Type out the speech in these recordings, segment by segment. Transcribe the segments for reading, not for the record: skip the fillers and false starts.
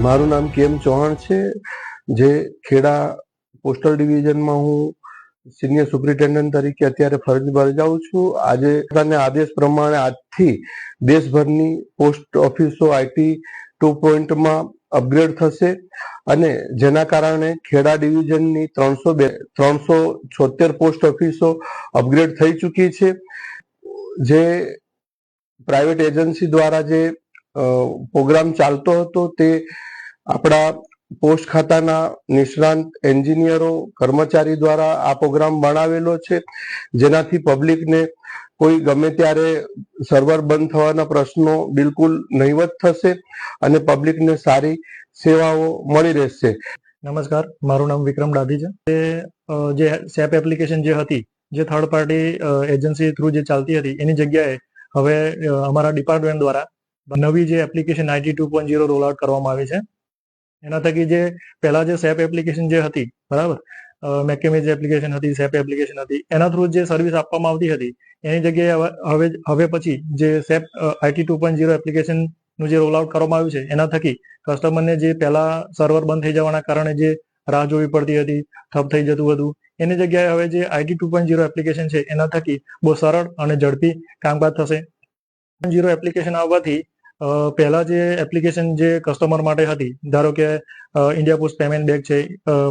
મારું નામ કેમ ચૌહાણ છે, જે ખેડા પોસ્ટલ ડિવિઝનમાં હું સિનિયર સુપ્રિન્ટેન્ડન્ટ તરીકે અત્યારે ફરજ બજાવું છું. આજે આદેશ પ્રમાણે આજથી દેશભરની પોસ્ટ ઓફિસો IT 2.0 અપગ્રેડ થશે અને જેના કારણે ખેડા ડિવિઝનની 376 પોસ્ટ ઓફિસો અપગ્રેડ થઈ ચૂકી છે. જે પ્રાઇવેટ એજન્સી દ્વારા જે પ્રોગ્રામ ચાલતો હતો તે આપણા પોસ્ટ ખાતાના નિષ્ણાંત એન્જિનિયરો કર્મચારી દ્વારા આ પ્રોગ્રામ બનાવેલો છે, જેનાથી પબ્લિકને કોઈ ગમે ત્યારે સર્વર બંધ થવાના પ્રશ્નો બિલકુલ નહીવત થશે અને પબ્લિકને સારી સેવાઓ મળી રહેશે. નમસ્કાર, મારું નામ વિક્રમ ડાભી છે. જે સેપ એપ્લિકેશન જે હતી, જે થર્ડ પાર્ટી એજન્સી થ્રુ જે ચાલતી હતી, એની જગ્યાએ હવે અમારા ડિપાર્ટમેન્ટ દ્વારા નવી જે એપ્લિકેશન IT 2.0 રોલ આઉટ કરવામાં આવી છે. એના થકી જે પહેલા જે સેપ એપ્લિકેશન જે હતી, બરાબર, મેકેમેજ એપ્લિકેશન હતી, સેપ એપ્લિકેશન હતી, એના થ્રુ જે સર્વિસ આપવામાં આવતી હતી, એની જગ્યાએ હવે પછી જે સેપ IT 2.0 એપ્લિકેશનનું જે રોલ આઉટ કરવામાં આવ્યું છે, એના થકી કસ્ટમરને જે પહેલા સર્વર બંધ થઈ જવાના કારણે જે રાહ જોવી પડતી હતી, ઠપ થઈ જતું હતું, એની જગ્યાએ હવે જે IT 2.0 એપ્લિકેશન છે, એના થકી બહુ સરળ અને ઝડપી કામકાજ થશે. 2.0 એપ્લિકેશન આવવાથી પહેલા જે એપ્લિકેશન જે કસ્ટમર માટે હતી, ધારો કે ઇન્ડિયા પોસ્ટ પેમેન્ટ બેંક છે,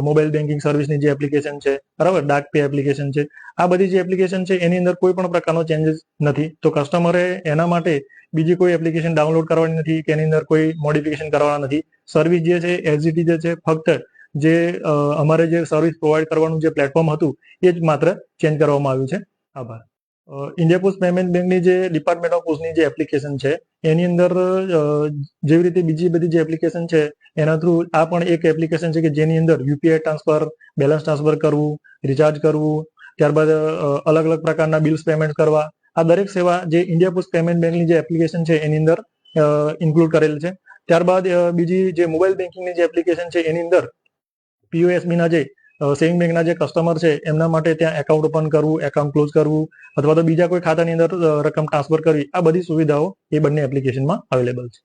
મોબાઈલ બેન્કિંગ સર્વિસની જે એપ્લિકેશન છે, બરાબર, ડાક પે એપ્લિકેશન છે, આ બધી જે એપ્લિકેશન છે એની અંદર કોઈ પણ પ્રકારનો ચેન્જીસ નથી. તો કસ્ટમરે એના માટે બીજી કોઈ એપ્લિકેશન ડાઉનલોડ કરવાની નથી કે એની અંદર કોઈ મોડિફિકેશન કરવાના નથી. સર્વિસ જે છે એઝ ઇટ ઇઝ છે, ફક્ત જે અમારે જે સર્વિસ પ્રોવાઈડ કરવાનું જે પ્લેટફોર્મ હતું એ જ માત્ર ચેન્જ કરવામાં આવ્યું છે. આભાર. ઇન્ડિયા પોસ્ટ પેમેન્ટ બેંકની જે ડિપાર્ટમેન્ટ ઓફ પોસ્ટની જે એપ્લિકેશન છે, એની અંદર જેવી રીતે બીજી બધી જે એપ્લિકેશન છે એના થ્રુ આ પણ એક એપ્લિકેશન છે કે જેની અંદર UPI ટ્રાન્સફર, બેલેન્સ ટ્રાન્સફર કરવું, રિચાર્જ કરવું, ત્યારબાદ અલગ અલગ પ્રકારના બિલ્સ પેમેન્ટ કરવા, આ દરેક સેવા જે ઇન્ડિયા પોસ્ટ પેમેન્ટ બેંકની જે એપ્લિકેશન છે એની અંદર ઇન્ક્લુડ કરેલ છે. ત્યારબાદ બીજી જે મોબાઈલ બેન્કિંગની જે એપ્લિકેશન છે એની અંદર POSBના જે સેવિંગ બેંકના જે કસ્ટમર છે એમના માટે ત્યાં એકાઉન્ટ ઓપન કરવું, એકાઉન્ટ ક્લોઝ કરવું, અથવા તો બીજા કોઈ ખાતાની અંદર રકમ ટ્રાન્સફર કરવી, આ બધી સુવિધાઓ એ બંને એપ્લિકેશનમાં અવેલેબલ છે.